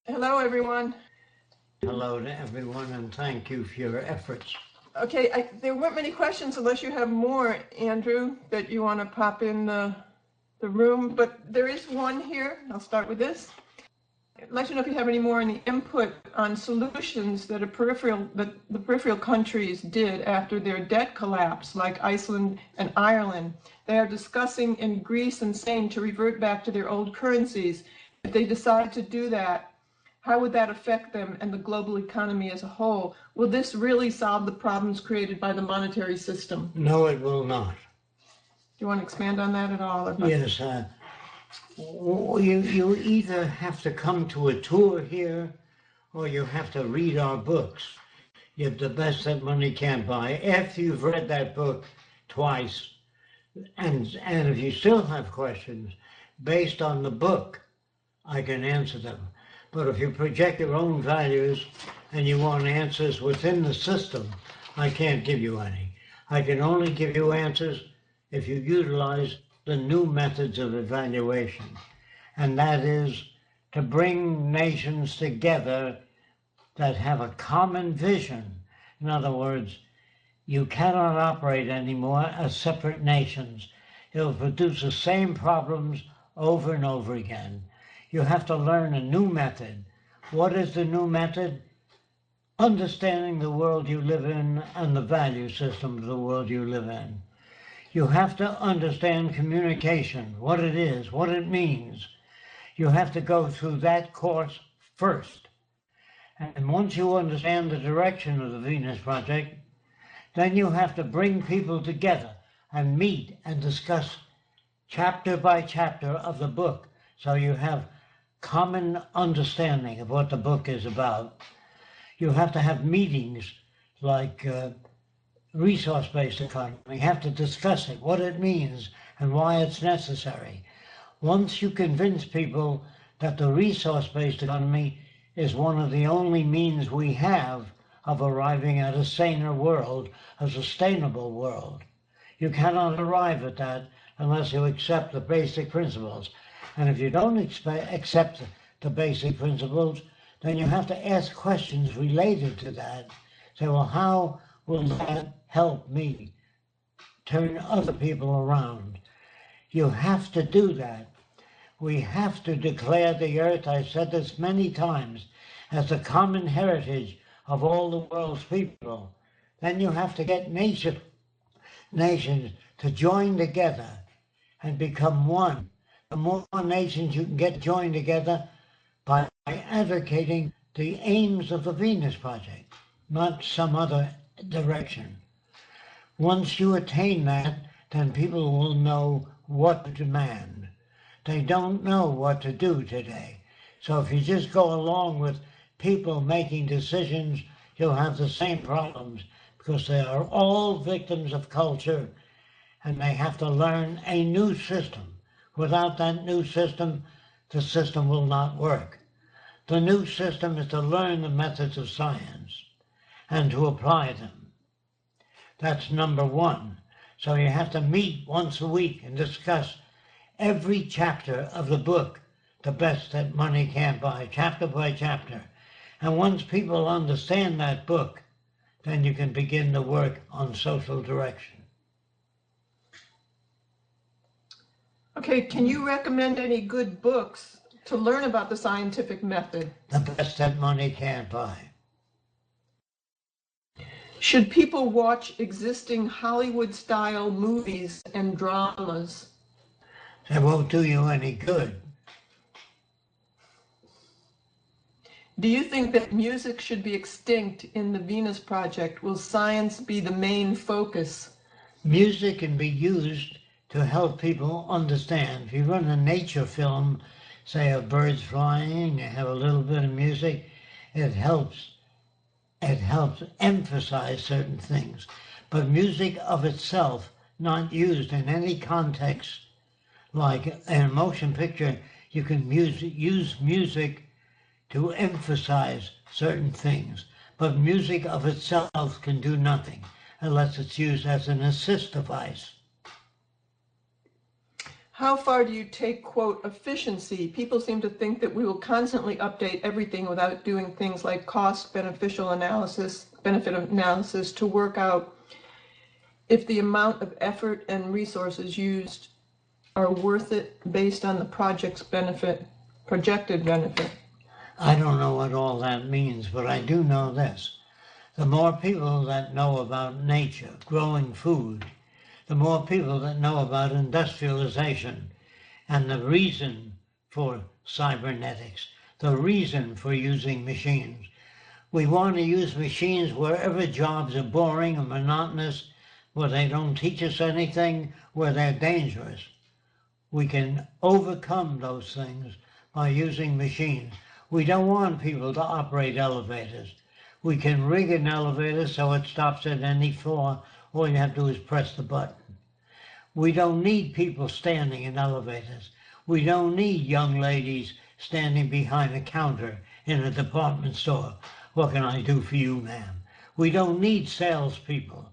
Hello, everyone. Hello to everyone, and thank you for your efforts. Okay, there weren't many questions unless you have more, Andrew, that you want to pop in the room, but there is one here. I'll start with this. I'd like to know if you have any more in the input on solutions that the peripheral countries did after their debt collapse, like Iceland and Ireland. They are discussing in Greece and Spain to revert back to their old currencies. If they decide to do that, how would that affect them and the global economy as a whole? Will this really solve the problems created by the monetary system? No, it will not. Do you want to expand on that at all? Yes, you either have to come to a tour here or you have to read our books. You're the best that money can't buy. After you've read that book twice, and if you still have questions based on the book, I can answer them. But if you project your own values and you want answers within the system, I can't give you any. I can only give you answers if you utilize the new methods of evaluation. And that is to bring nations together that have a common vision. In other words, you cannot operate anymore as separate nations. It'll produce the same problems over and over again. You have to learn a new method. What is the new method? Understanding the world you live in and the value system of the world you live in. You have to understand communication, what it is, what it means. You have to go through that course first. And once you understand the direction of the Venus Project, then you have to bring people together and meet and discuss chapter by chapter of the book, so you have common understanding of what the book is about. You have to have meetings like resource-based economy. You have to discuss it, what it means and why it's necessary. Once you convince people that the resource-based economy is one of the only means we have of arriving at a saner world, a sustainable world, you cannot arrive at that unless you accept the basic principles. And if you don't accept the basic principles, then you have to ask questions related to that. Say, well, how will that help me turn other people around? You have to do that. We have to declare the earth, I said this many times, as the common heritage of all the world's people. Then you have to get nations to join together and become one. The more nations you can get joined together by advocating the aims of the Venus Project, not some other direction. Once you attain that, then people will know what to demand. They don't know what to do today. So if you just go along with people making decisions, you'll have the same problems, because they are all victims of culture and they have to learn a new system. Without that new system, the system will not work. The new system is to learn the methods of science and to apply them. That's number one. So you have to meet once a week and discuss every chapter of the book, The Best That Money Can't Buy, chapter by chapter. And once people understand that book, then you can begin to work on social direction. Okay, can you recommend any good books to learn about the scientific method? The Best That Money Can't Buy. Should people watch existing Hollywood-style movies and dramas? They won't do you any good. Do you think that music should be extinct in the Venus Project? Will science be the main focus? Music can be used to help people understand. If you run a nature film, say of birds flying, you have a little bit of music, it helps emphasize certain things. But music of itself, not used in any context, like in a motion picture, you can use music to emphasize certain things. But music of itself can do nothing unless it's used as an assist device. how far do you take, quote, efficiency? People seem to think that we will constantly update everything without doing things like benefit analysis to work out if the amount of effort and resources used are worth it based on the project's projected benefit. I don't know what all that means, but I do know this. The more people that know about nature, growing food, the more people that know about industrialization and the reason for cybernetics, the reason for using machines. We want to use machines wherever jobs are boring and monotonous, where they don't teach us anything, where they're dangerous. We can overcome those things by using machines. We don't want people to operate elevators. We can rig an elevator so it stops at any floor. All you have to do is press the button. We don't need people standing in elevators. We don't need young ladies standing behind a counter in a department store. What can I do for you, ma'am? We don't need salespeople.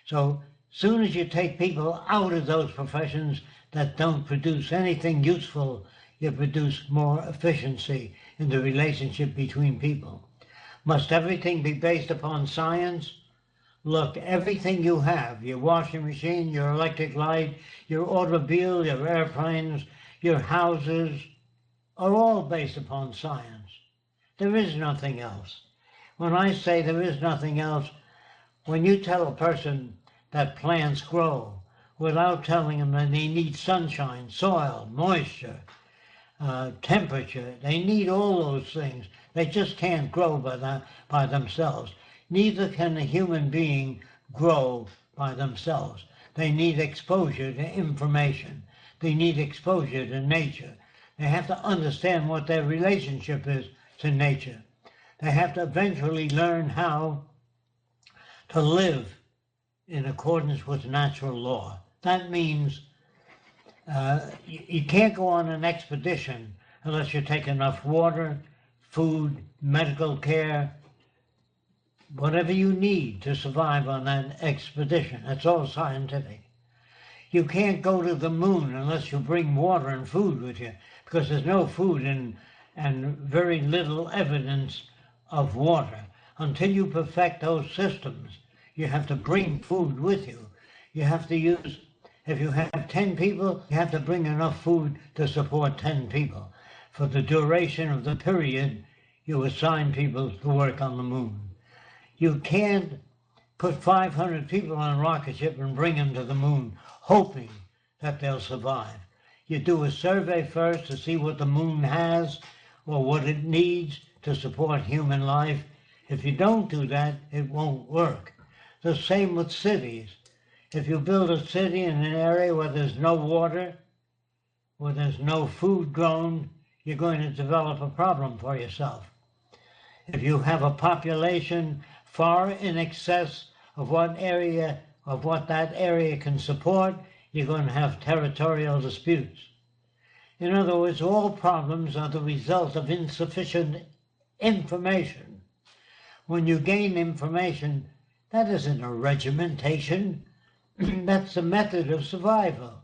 So soon as you take people out of those professions that don't produce anything useful, you produce more efficiency in the relationship between people. Must everything be based upon science? Look, everything you have, your washing machine, your electric light, your automobile, your airplanes, your houses, are all based upon science. There is nothing else. When I say there is nothing else, when you tell a person that plants grow without telling them that they need sunshine, soil, moisture, temperature, they need all those things. They just can't grow by themselves. Neither can a human being grow by themselves. They need exposure to information. They need exposure to nature. They have to understand what their relationship is to nature. They have to eventually learn how to live in accordance with natural law. That means you can't go on an expedition unless you take enough water, food, medical care, whatever you need to survive on that expedition. That's all scientific. You can't go to the moon unless you bring water and food with you, because there's no food and very little evidence of water. Until you perfect those systems, you have to bring food with you. You have to use, if you have 10 people, you have to bring enough food to support 10 people. For the duration of the period, you assign people to work on the moon. You can't put 500 people on a rocket ship and bring them to the moon, hoping that they'll survive. You do a survey first to see what the moon has or what it needs to support human life. If you don't do that, it won't work. The same with cities. If you build a city in an area where there's no water, where there's no food grown, you're going to develop a problem for yourself. If you have a population far in excess of what that area can support, you're going to have territorial disputes. In other words, all problems are the result of insufficient information. When you gain information, that isn't a regimentation. That's a method of survival.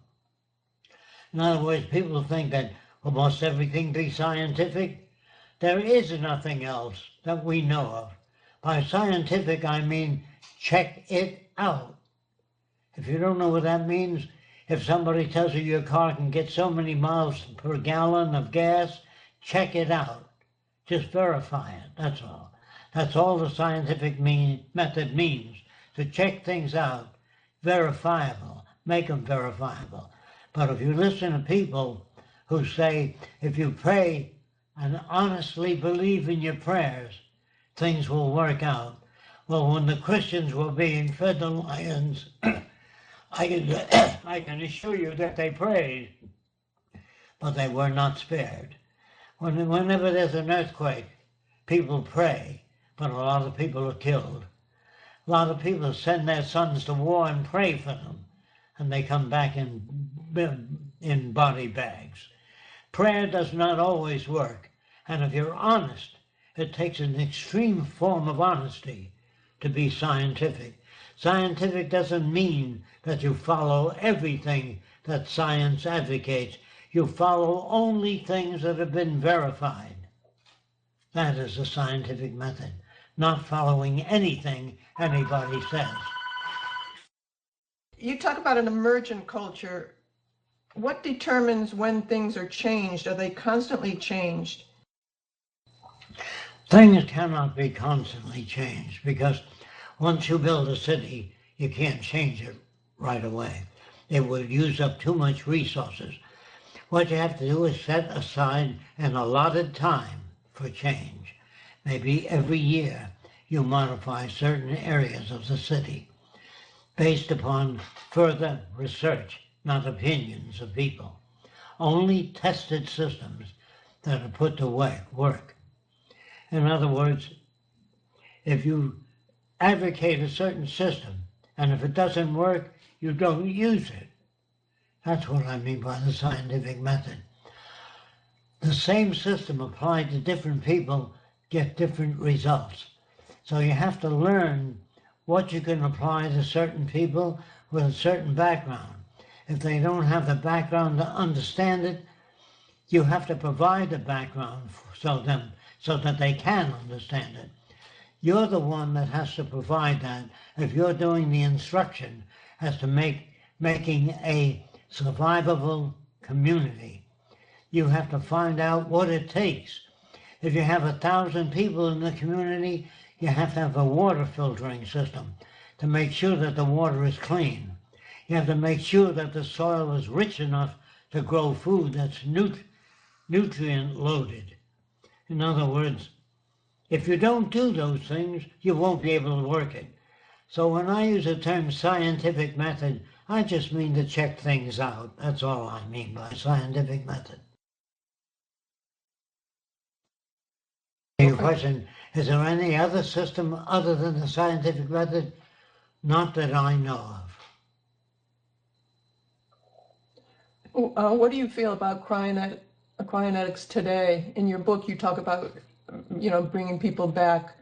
In other words, people think that, well, must everything be scientific? There is nothing else that we know of. By scientific, I mean check it out. If you don't know what that means, if somebody tells you your car can get so many miles per gallon of gas, check it out. Just verify it, that's all. That's all the scientific method means, to check things out, verifiable, make them verifiable. But if you listen to people who say, if you pray and honestly believe in your prayers, things will work out. Well, when the Christians were being fed the lions, I can assure you that they prayed, but they were not spared. Whenever there's an earthquake, people pray, but a lot of people are killed. A lot of people send their sons to war and pray for them, and they come back in body bags. Prayer does not always work, and if you're honest, it takes an extreme form of honesty to be scientific. Scientific doesn't mean that you follow everything that science advocates. You follow only things that have been verified. That is the scientific method, not following anything anybody says. You talk about an emergent culture. What determines when things are changed? Are they constantly changed? Things cannot be constantly changed because once you build a city, you can't change it right away. It will use up too much resources. What you have to do is set aside an allotted time for change. Maybe every year you modify certain areas of the city based upon further research, not opinions of people. Only tested systems that are put to work. In other words, if you advocate a certain system, and if it doesn't work, you don't use it. That's what I mean by the scientific method. The same system applied to different people get different results. So you have to learn what you can apply to certain people with a certain background. If they don't have the background to understand it, you have to provide the background so that they can understand it. You're the one that has to provide that. If you're doing the instruction as to making a survivable community, you have to find out what it takes. If you have 1,000 people in the community, you have to have a water filtering system to make sure that the water is clean. You have to make sure that the soil is rich enough to grow food that's nutrient loaded. In other words, if you don't do those things, you won't be able to work it. So when I use the term scientific method, I just mean to check things out. That's all I mean by scientific method. Your question, is there any other system other than the scientific method? Not that I know of. What do you feel about cryonetics today? In your book, you talk about, bringing people back.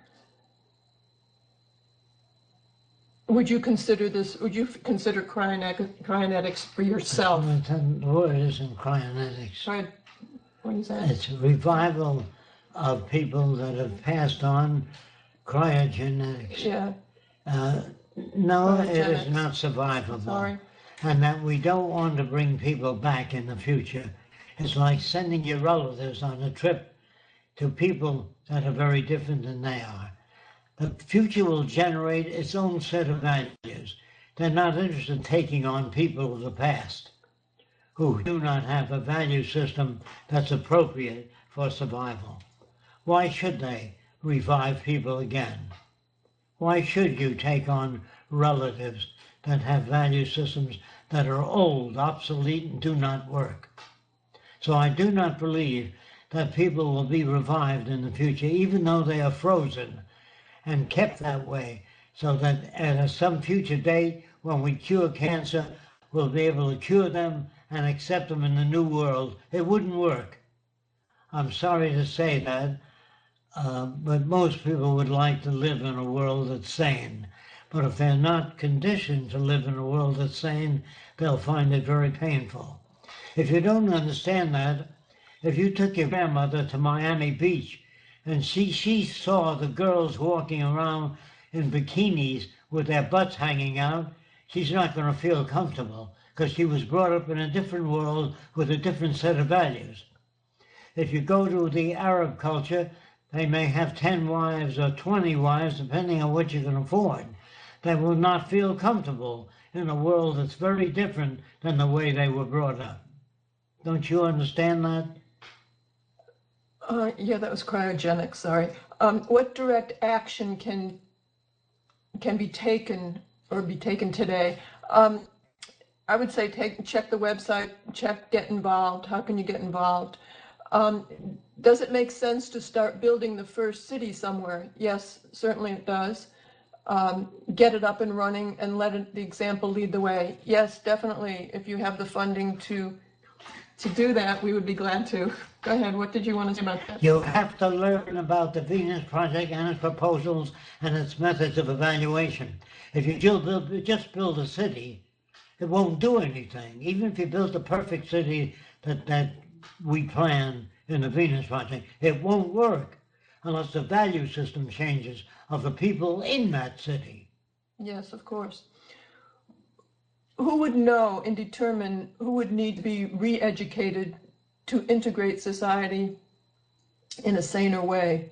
Would you consider cryonetics for yourself? The word isn't cryonetics. Right. What is that? It's revival of people that have passed on. Cryogenetics. Yeah. No, it is not survivable. Sorry. And that we don't want to bring people back in the future. It's like sending your relatives on a trip to people that are very different than they are. The future will generate its own set of values. They're not interested in taking on people of the past who do not have a value system that's appropriate for survival. Why should they revive people again? Why should you take on relatives that have value systems that are old, obsolete, and do not work? So I do not believe that people will be revived in the future, even though they are frozen and kept that way, so that at some future date, when we cure cancer, we'll be able to cure them and accept them in the new world. It wouldn't work. I'm sorry to say that, but most people would like to live in a world that's sane. But if they're not conditioned to live in a world that's sane, they'll find it very painful. If you don't understand that, if you took your grandmother to Miami Beach and she saw the girls walking around in bikinis with their butts hanging out, she's not going to feel comfortable because she was brought up in a different world with a different set of values. If you go to the Arab culture, they may have 10 wives or 20 wives, depending on what you can afford. They will not feel comfortable in a world that's very different than the way they were brought up. Don't you understand that? Yeah, that was cryogenics, sorry. What direct action can be taken today? I would say check the website, get involved. How can you get involved? Does it make sense to start building the first city somewhere? Yes, certainly it does. Get it up and running and let the example lead the way. Yes, definitely. If you have the funding to do that, we would be glad to. Go ahead. What did you want to say about that? You have to learn about the Venus Project and its proposals and its methods of evaluation. If you just build a city, It won't do anything. Even if you build the perfect city that we plan in the Venus Project, it won't work unless the value system changes of the people in that city. Yes, of course. Who would know and determine who would need to be re-educated to integrate society in a saner way?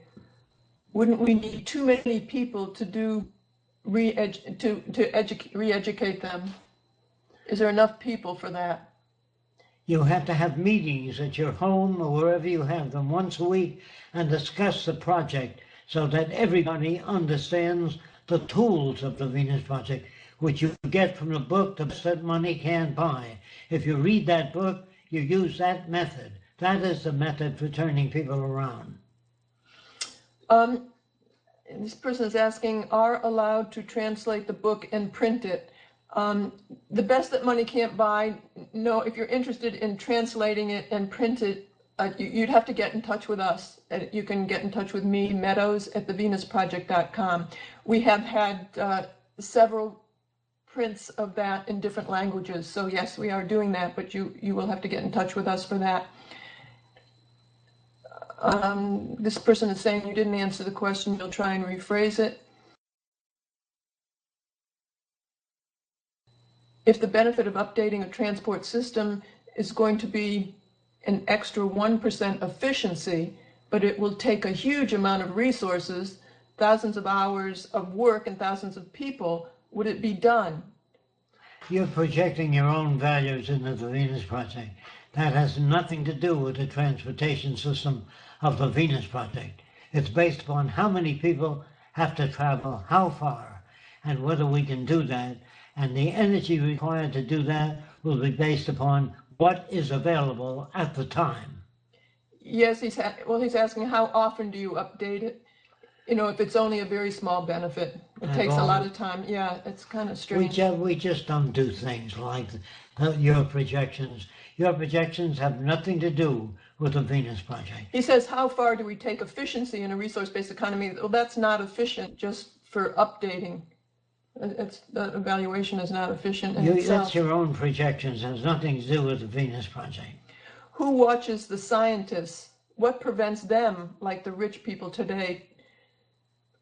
Wouldn't we need too many people to do re-educate them? Is there enough people for that? You have to have meetings at your home or wherever you have them once a week and discuss the project so that everybody understands the tools of the Venus Project, which you get from the book, The Best That Money Can't Buy. If you read that book, you use that method. That is the method for turning people around. This person is asking, are allowed to translate the book and print it? The Best That Money Can't Buy, no, if you're interested in translating it and print it, you'd have to get in touch with us. You can get in touch with me, Meadows, at thevenusproject.com. We have had several prints of that in different languages. So yes, we are doing that, but you will have to get in touch with us for that. This person is saying you didn't answer the question. You'll try and rephrase it. If the benefit of updating a transport system is going to be an extra 1% efficiency, but it will take a huge amount of resources, thousands of hours of work and thousands of people, would it be done? You're projecting your own values into the Venus Project. That has nothing to do with the transportation system of the Venus Project. It's based upon how many people have to travel, how far, and whether we can do that. And the energy required to do that will be based upon what is available at the time. Yes, he's asking how often do you update it? You know, if it's only a very small benefit, it takes a lot of time. Yeah, it's kind of strange. We just don't do things like your projections. Your projections have nothing to do with the Venus Project. He says, how far do we take efficiency in a resource-based economy? Well, that's not efficient just for updating. The evaluation is not efficient in itself. That's your own projections. It has nothing to do with the Venus Project. Who watches the scientists? What prevents them, like the rich people today,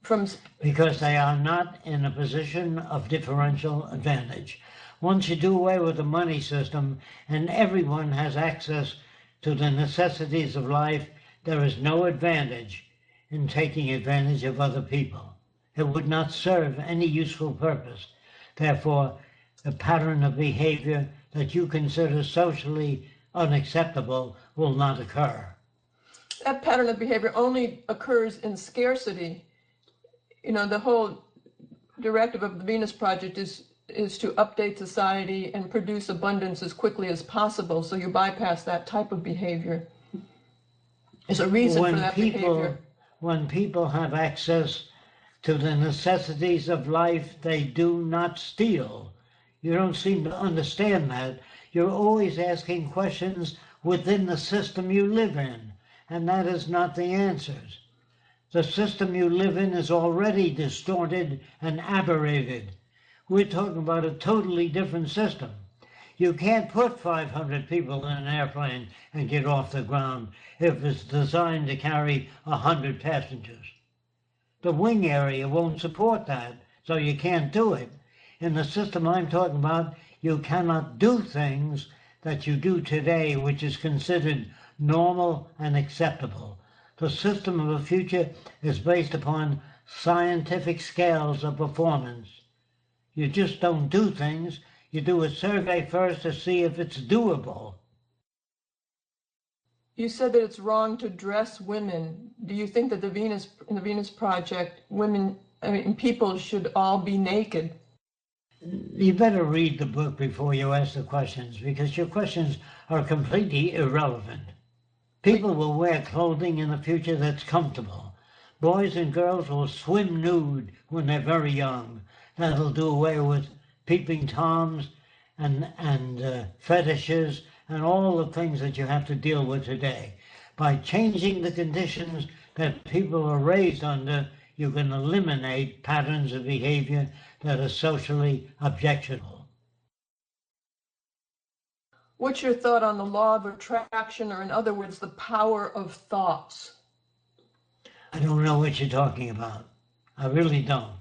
from... Because they are not in a position of differential advantage. Once you do away with the money system and everyone has access to the necessities of life, there is no advantage in taking advantage of other people. It would not serve any useful purpose. Therefore, the pattern of behavior that you consider socially unacceptable will not occur. That pattern of behavior only occurs in scarcity. You know, the whole directive of the Venus Project is to update society and produce abundance as quickly as possible, so you bypass that type of behavior. There's a reason for that behavior. When people have access to the necessities of life, they do not steal. You don't seem to understand that. You're always asking questions within the system you live in, and that is not the answers. The system you live in is already distorted and aberrated. We're talking about a totally different system. You can't put 500 people in an airplane and get off the ground if it's designed to carry 100 passengers. The wing area won't support that, so you can't do it. In the system I'm talking about, you cannot do things that you do today, which is considered normal and acceptable. The system of the future is based upon scientific scales of performance. You just don't do things. You do a survey first to see if it's doable. You said that it's wrong to dress women. Do you think that in the Venus Project, people should all be naked? You better read the book before you ask the questions, because your questions are completely irrelevant. People will wear clothing in the future that's comfortable. Boys and girls will swim nude when they're very young. That'll do away with peeping toms and fetishes and all the things that you have to deal with today. By changing the conditions that people are raised under, you can eliminate patterns of behavior that are socially objectionable. What's your thought on the law of attraction, or in other words, the power of thoughts? I don't know what you're talking about. I really don't.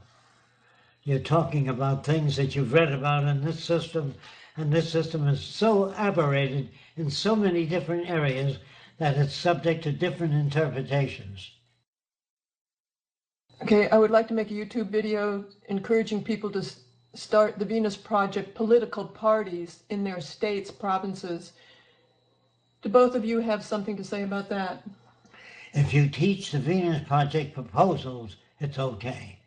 You're talking about things that you've read about in this system, and this system is so aberrated in so many different areas that it's subject to different interpretations. Okay, I would like to make a YouTube video encouraging people to start the Venus Project political parties in their states, provinces. Do both of you have something to say about that? If you teach the Venus Project proposals, it's okay.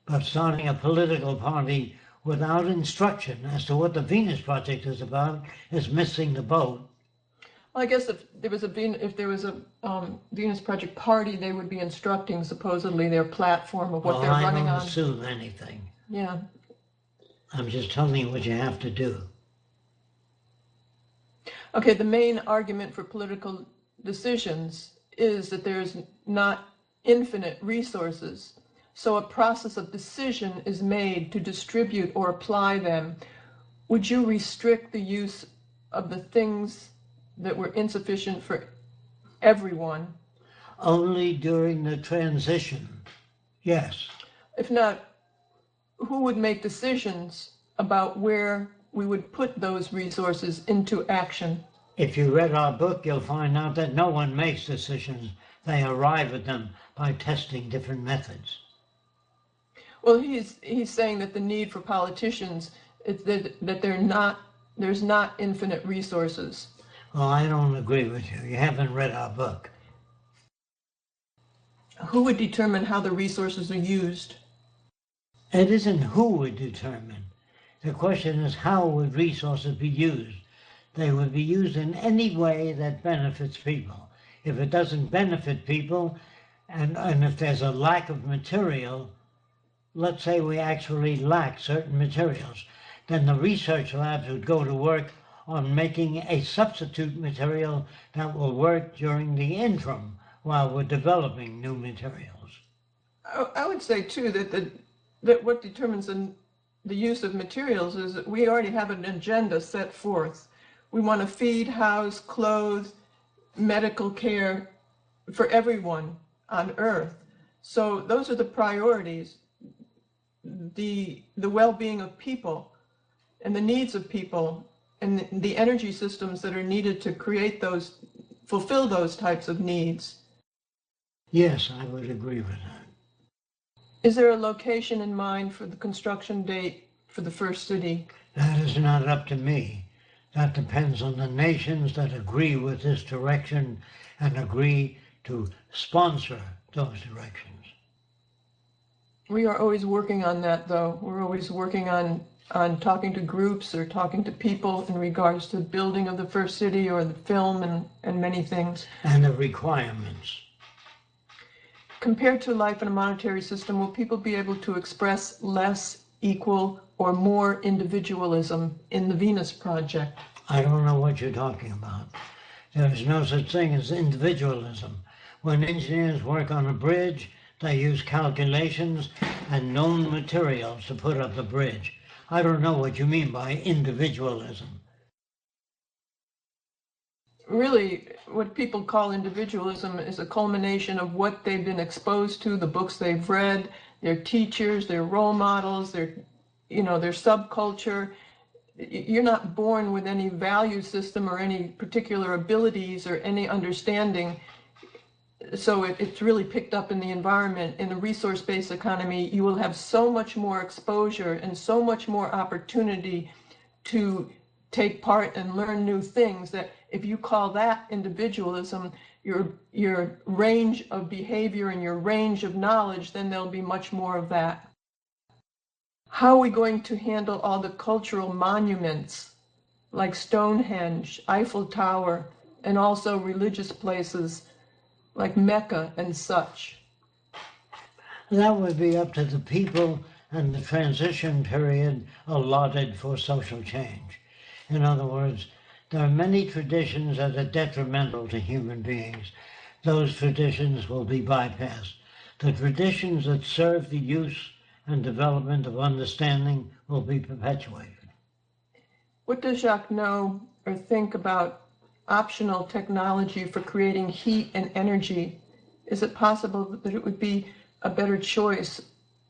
But starting a political party without instruction as to what the Venus Project is about is missing the boat. Well, I guess if there was a Venus Project party, they would be instructing supposedly their platform of what they're running on. I don't assume anything. Yeah. I'm just telling you what you have to do. Okay, the main argument for political decisions is that there's not infinite resources. So a process of decision is made to distribute or apply them. Would you restrict the use of the things that were insufficient for everyone? Only during the transition, yes. If not, who would make decisions about where we would put those resources into action? If you read our book, you'll find out that no one makes decisions. They arrive at them by testing different methods. Well, he's saying that the need for politicians is that there's not infinite resources. Well, I don't agree with you. You haven't read our book. Who would determine how the resources are used? It isn't who would determine. The question is, how would resources be used? They would be used in any way that benefits people. If it doesn't benefit people, and if there's a lack of material, let's say we actually lack certain materials, then the research labs would go to work on making a substitute material that will work during the interim while we're developing new materials. I would say, too, that what determines the use of materials is that we already have an agenda set forth. We want to feed, house, clothe, medical care for everyone on Earth. So those are the priorities. The well-being of people and the needs of people and the energy systems that are needed to fulfill those types of needs. Yes, I would agree with that. Is there a location in mind for the construction date for the first city? That is not up to me. That depends on the nations that agree with this direction and agree to sponsor those directions. We are always working on that, though. We're always working on talking to groups or talking to people in regards to the building of the first city or the film and many things. And the requirements. Compared to life in a monetary system, will people be able to express less, equal, or more individualism in the Venus Project? I don't know what you're talking about. There is no such thing as individualism. When engineers work on a bridge, they use calculations and known materials to put up the bridge. I don't know what you mean by individualism. Really, what people call individualism is a culmination of what they've been exposed to, the books they've read, their teachers, their role models, their subculture. You're not born with any value system or any particular abilities or any understanding. So it's really picked up in the environment. In a resource-based economy, you will have so much more exposure and so much more opportunity to take part and learn new things that if you call that individualism, your range of behavior and your range of knowledge, then there'll be much more of that. How are we going to handle all the cultural monuments like Stonehenge, Eiffel Tower, and also religious places like Mecca and such? That would be up to the people and the transition period allotted for social change. In other words, there are many traditions that are detrimental to human beings. Those traditions will be bypassed. The traditions that serve the use and development of understanding will be perpetuated. What does Jacques know or think about optional technology for creating heat and energy, is it possible that it would be a better choice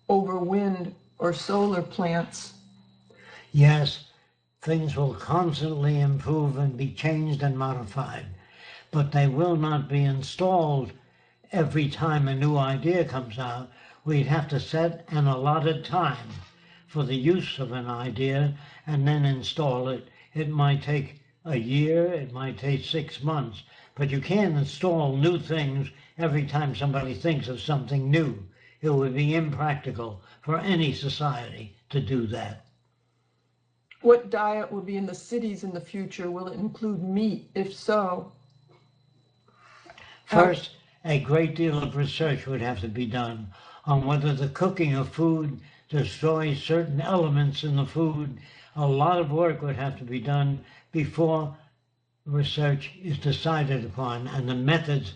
over wind or solar plants? Yes, things will constantly improve and be changed and modified, but they will not be installed every time a new idea comes out. We'd have to set an allotted time for the use of an idea and then install it. It might take a year, it might take 6 months, but you can't install new things every time somebody thinks of something new. It would be impractical for any society to do that. What diet will be in the cities in the future? Will it include meat? If so, First, a great deal of research would have to be done on whether the cooking of food destroys certain elements in the food. A lot of work would have to be done before research is decided upon and the methods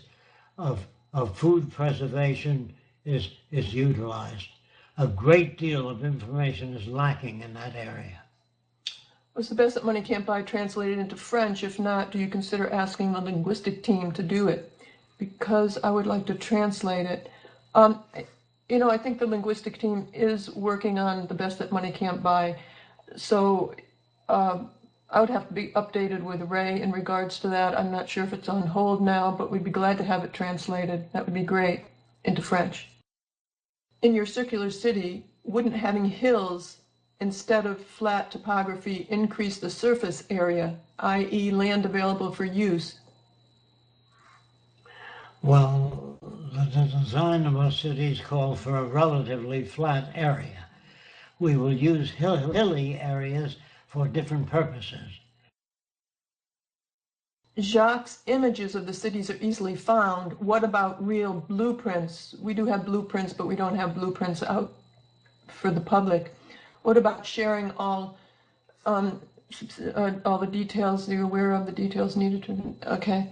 of food preservation is utilized. A great deal of information is lacking in that area. was The Best That Money Can't Buy translated into French? If not, do you consider asking the linguistic team to do it? Because I would like to translate it. I think the linguistic team is working on The Best That Money Can't Buy. So I would have to be updated with Ray in regards to that. I'm not sure if it's on hold now, but we'd be glad to have it translated. That would be great into French. In your circular city, wouldn't having hills instead of flat topography increase the surface area, i.e. land available for use? Well, the design of our cities call for a relatively flat area. We will use hilly areas for different purposes. Jacques' images of the cities are easily found. What about real blueprints? We do have blueprints, but we don't have blueprints out for the public. What about sharing all the details? Are you aware of the details needed to? Okay.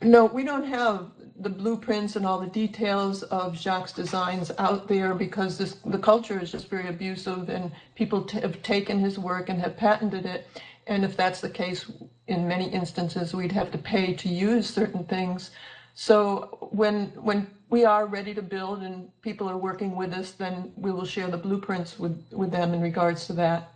No, we don't have the blueprints and all the details of Jacques' designs out there because the culture is just very abusive and people have taken his work and have patented it. And if that's the case, in many instances, we'd have to pay to use certain things. So when we are ready to build and people are working with us, then we will share the blueprints with them in regards to that.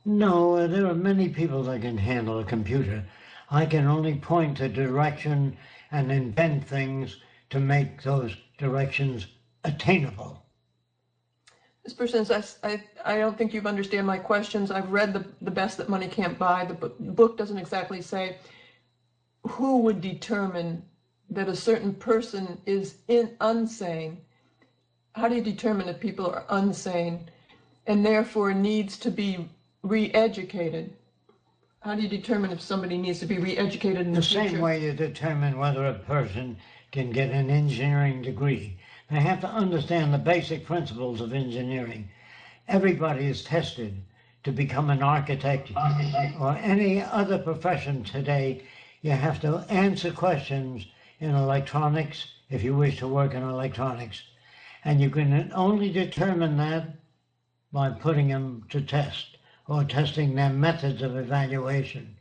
No, there are many people that can handle a computer. I can only point to direction and invent things to make those directions attainable. This person says, I don't think you understand my questions. I've read the Best That Money Can't Buy. The book doesn't exactly say who would determine that a certain person is unsane. How do you determine if people are unsane and therefore needs to be re-educated? How do you determine if somebody needs to be re-educated in the future? The same way you determine whether a person can get an engineering degree. They have to understand the basic principles of engineering. Everybody is tested to become an architect or any other profession today. You have to answer questions in electronics if you wish to work in electronics. And you can only determine that by putting them to test or testing their methods of evaluation.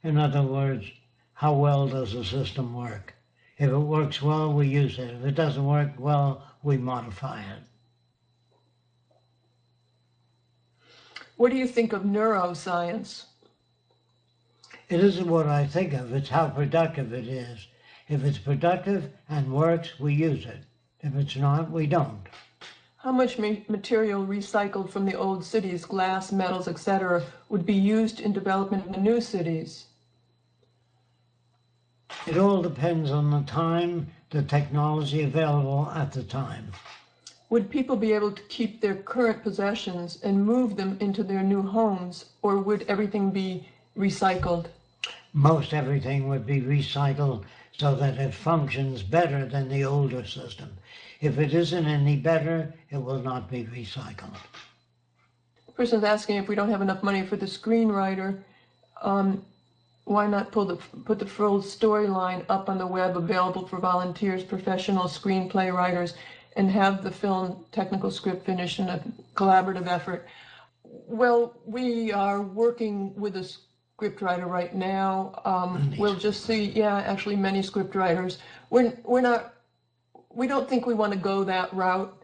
In other words, how well does the system work? If it works well, we use it. If it doesn't work well, we modify it. What do you think of neuroscience? It isn't what I think of, it's how productive it is. If it's productive and works, we use it. If it's not, we don't. How much material recycled from the old cities, glass, metals, etc., would be used in development in the new cities? It all depends on the time, the technology available at the time. Would people be able to keep their current possessions and move them into their new homes, or would everything be recycled? Most everything would be recycled so that it functions better than the older system. If it isn't any better, it will not be recycled. The person's asking if we don't have enough money for the screenwriter, why not put the full storyline up on the web available for volunteers, professional screenplay writers? and have the film technical script finished in a collaborative effort? Well, we are working with a scriptwriter right now. We'll just see, yeah, actually many scriptwriters. We don't think we want to go that route.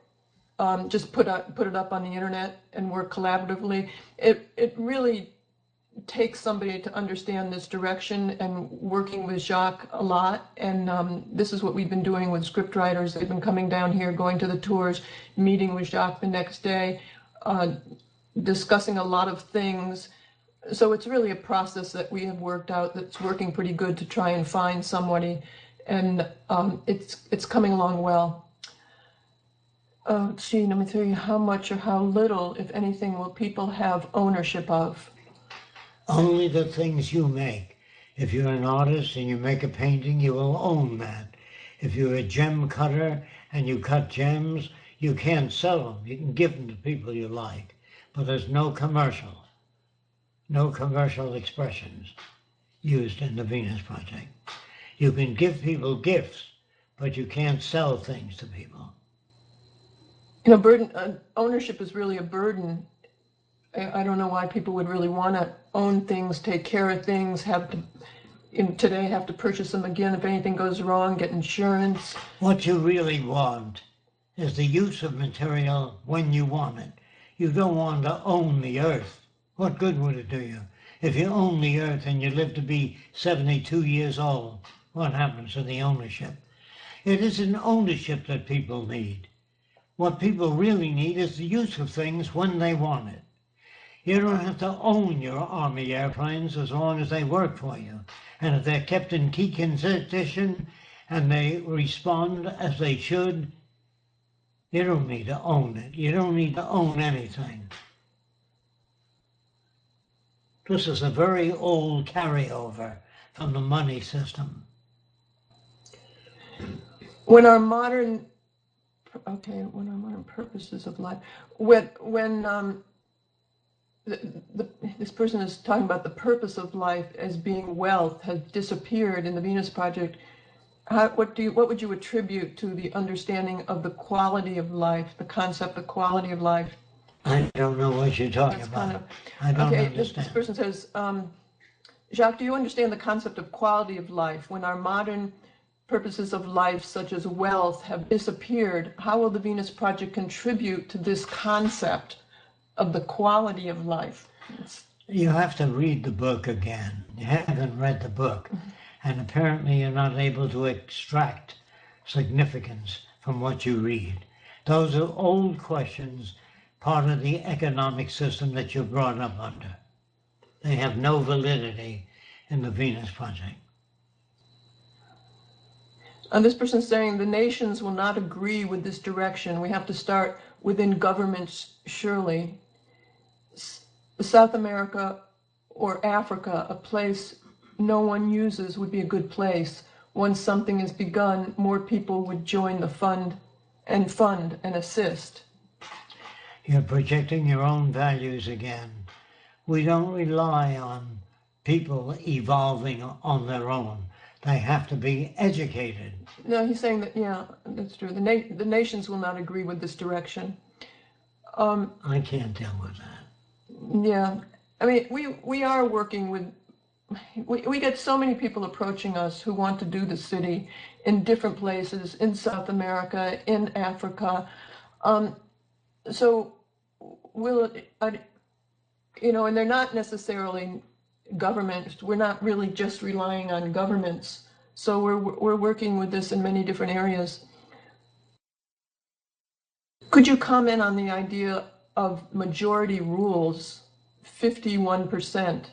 Just put it up on the internet and work collaboratively. It really takes somebody to understand this direction, and working with Jacques a lot. And this is what we've been doing with scriptwriters. They've been coming down here, going to the tours, meeting with Jacques the next day, discussing a lot of things. So it's really a process that we have worked out that's working pretty good to try and find somebody, and it's coming along well. Let's see, number 3, how much or how little, if anything, will people have ownership of? Only the things you make. If you're an artist and you make a painting, you will own that. If you're a gem cutter and you cut gems, you can't sell them. You can give them to people you like, but there's no commercial expressions used in the Venus Project. You can give people gifts, but you can't sell things to people. You know, ownership is really a burden. I don't know why people would really want to own things, take care of things, have to purchase them again if anything goes wrong, get insurance. What you really want is the use of material when you want it. You don't want to own the earth. What good would it do you? If you own the earth and you live to be 72 years old, what happens to the ownership? It isn't ownership that people need. What people really need is the use of things when they want it. You don't have to own your Army airplanes as long as they work for you. And if they're kept in key condition and they respond as they should, you don't need to own it. You don't need to own anything. This is a very old carryover from the money system. When our modern purposes of life, this person is talking about the purpose of life as being wealth has disappeared in the Venus Project. What would you attribute to the understanding of the quality of life, the concept of quality of life? I don't know what you're talking about. I don't understand. This person says, Jacques, do you understand the concept of quality of life? When our modern purposes of life, such as wealth, have disappeared, how will the Venus Project contribute to this concept of the quality of life? You have to read the book again. You haven't read the book. And apparently you're not able to extract significance from what you read. Those are old questions, part of the economic system that you're brought up under. They have no validity in the Venus Project. This person is saying the nations will not agree with this direction. We have to start within governments, surely. South America or Africa, a place no one uses, would be a good place. Once something is begun, more people would join the fund and assist. You're projecting your own values again. We don't rely on people evolving on their own. They have to be educated. No, he's saying that, yeah, that's true. The nations will not agree with this direction. I can't deal with that. Yeah, I mean, we are working with, we get so many people approaching us who want to do the city in different places, in South America, in Africa. So and they're not necessarily governments. We're not really just relying on governments. So we're working with this in many different areas. Could you comment on the idea of majority rules, 51%,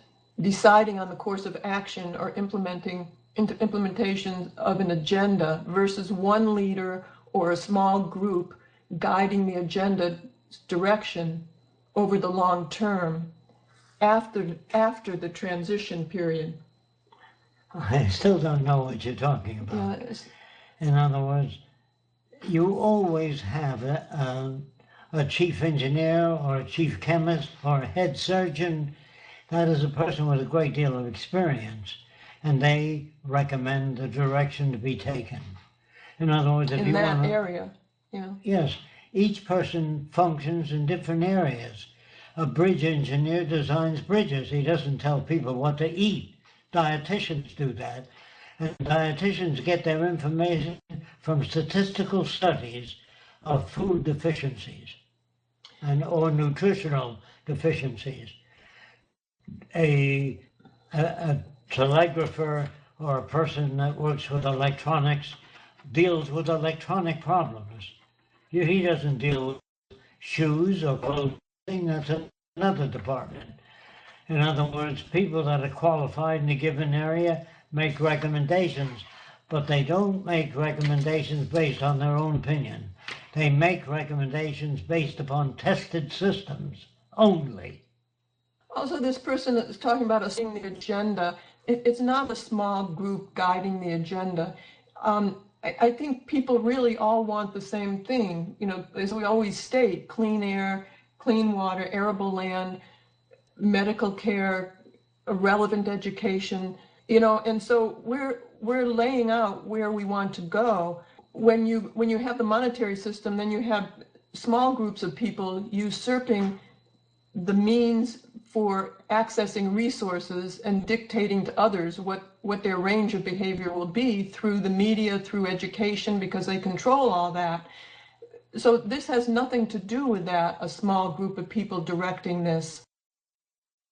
deciding on the course of action or implementation of an agenda versus one leader or a small group guiding the agenda's direction over the long term after the transition period? I still don't know what you're talking about. In other words, you always have a chief engineer or a chief chemist or a head surgeon. That is a person with a great deal of experience, and they recommend the direction to be taken. In other words, if in you that want area. Yeah. Yes, each person functions in different areas. A bridge engineer designs bridges. He doesn't tell people what to eat. Dietitians do that. And dietitians get their information from statistical studies of food deficiencies or nutritional deficiencies. A, a telegrapher or a person that works with electronics deals with electronic problems. He doesn't deal with shoes or clothing, that's another department. In other words, people that are qualified in a given area make recommendations, but they don't make recommendations based on their own opinion. They make recommendations based upon tested systems only. Also, this person that's talking about us seeing the agenda, it's not a small group guiding the agenda. I think people really all want the same thing. You know, as we always state, clean air, clean water, arable land, medical care, relevant education, you know, and so we're laying out where we want to go. When you have the monetary system, then you have small groups of people usurping the means for accessing resources and dictating to others what their range of behavior will be through the media, through education, because they control all that. So this has nothing to do with that, a small group of people directing this.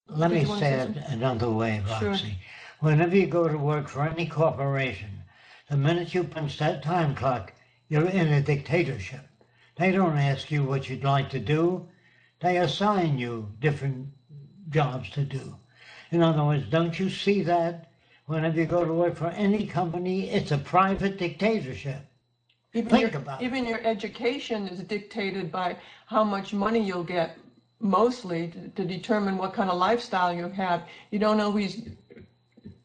Let me say it another way, Roxy. Sure. Whenever you go to work for any corporation, the minute you punch that time clock, you're in a dictatorship. They don't ask you what you'd like to do. They assign you different jobs to do. In other words, don't you see that? Whenever you go to work for any company, it's a private dictatorship. Think about it. Even your education is dictated by how much money you'll get, mostly to determine what kind of lifestyle you have. You don't always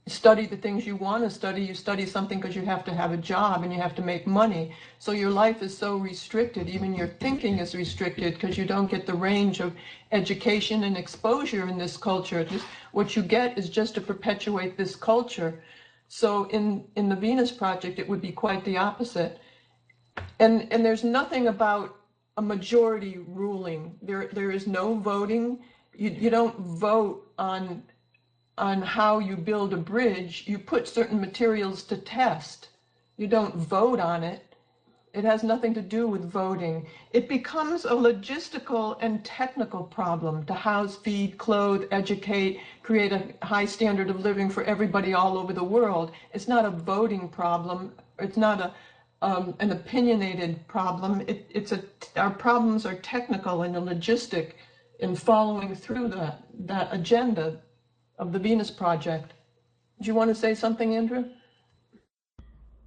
study the things you want to study. You study something because you have to have a job and you have to make money. So your life is so restricted. Even your thinking is restricted because you don't get the range of education and exposure in this culture. What you get is just to perpetuate this culture. So in the Venus Project, it would be quite the opposite. And there's nothing about a majority ruling. There is no voting. You don't vote on how you build a bridge. You put certain materials to test. You don't vote on it. It has nothing to do with voting. It becomes a logistical and technical problem to house, feed, clothe, educate, create a high standard of living for everybody all over the world. It's not a voting problem. It's not an opinionated problem. Our problems are technical and logistic in following through that agenda of the Venus Project. Do you want to say something, Andrew?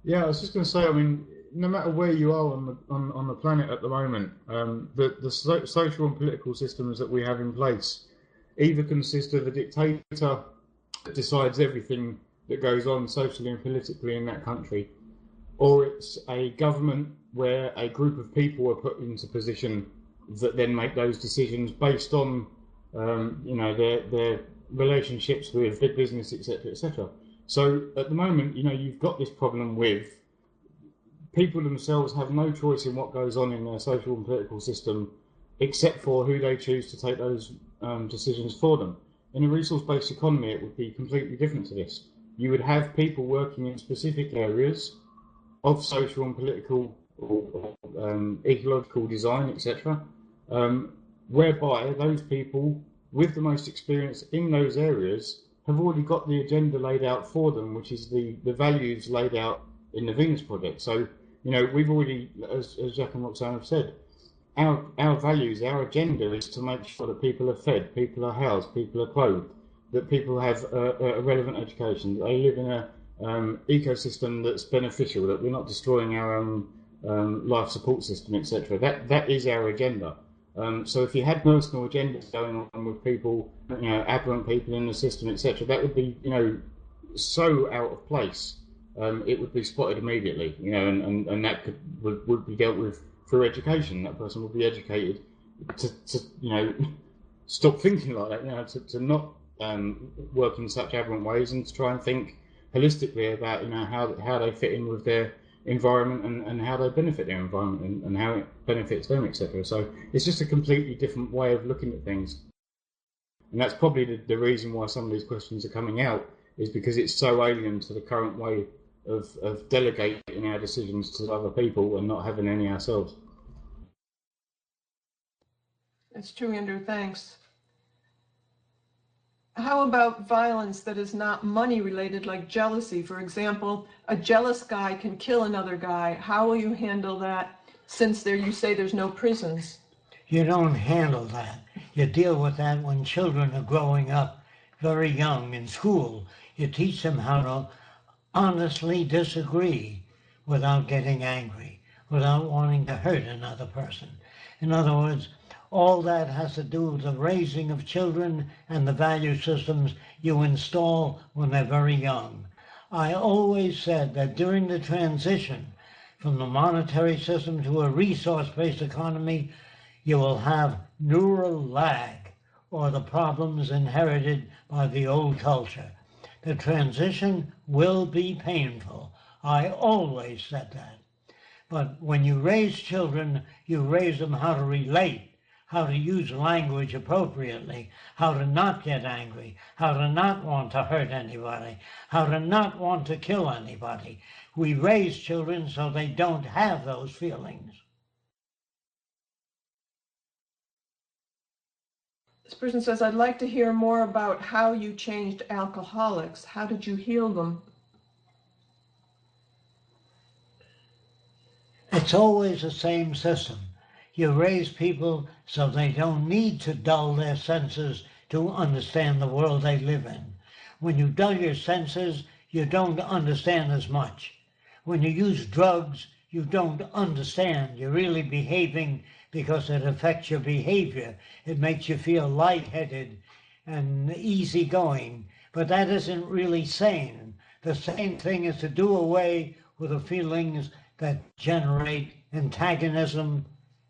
Yeah, I was just going to say, I mean, no matter where you are on the planet at the moment, the social and political systems that we have in place either consist of a dictator that decides everything that goes on socially and politically in that country, or it's a government where a group of people are put into position that then make those decisions based on, their relationships with big business, etc., etc. So at the moment, you've got this problem with people themselves have no choice in what goes on in their social and political system, except for who they choose to take those decisions for them. In a resource-based economy, it would be completely different to this. You would have people working in specific areas of social and political or ecological design, etc., whereby those people with the most experience in those areas have already got the agenda laid out for them, which is the values laid out in the Venus Project. So, we've already, as Jack and Roxanne have said, our values, our agenda is to make sure that people are fed, people are housed, people are clothed, that people have a relevant education, that they live in a ecosystem that's beneficial, that we're not destroying our life support system, etc. That is our agenda. So if you had personal agendas going on with people, aberrant people in the system, etc., that would be, so out of place. It would be spotted immediately, and that would be dealt with through education. That person would be educated to stop thinking like that, to not work in such aberrant ways, and to try and think holistically about how they fit in with their environment and how they benefit their environment and how it benefits them, etc. So it's just a completely different way of looking at things. And that's probably the reason why some of these questions are coming out, is because it's so alien to the current way of delegating our decisions to other people and not having any ourselves. That's true, Andrew, thanks. How about violence that is not money related, like jealousy? For example, a jealous guy can kill another guy. How will you handle that, since you say there's no prisons? You don't handle that. You deal with that when children are growing up very young in school. You teach them how to honestly disagree without getting angry, without wanting to hurt another person. In other words, all that has to do with the raising of children and the value systems you install when they're very young. I always said that during the transition from the monetary system to a resource-based economy, you will have neural lag, or the problems inherited by the old culture. The transition will be painful. I always said that. But when you raise children, you raise them how to relate, how to use language appropriately, how to not get angry, how to not want to hurt anybody, how to not want to kill anybody. We raise children so they don't have those feelings. This person says, I'd like to hear more about how you changed alcoholics. How did you heal them? It's always the same system. You raise people so they don't need to dull their senses to understand the world they live in. When you dull your senses, you don't understand as much. When you use drugs, you don't understand. You're really behaving because it affects your behavior. It makes you feel lightheaded and easygoing, but that isn't really sane. The sane thing is to do away with the feelings that generate antagonism,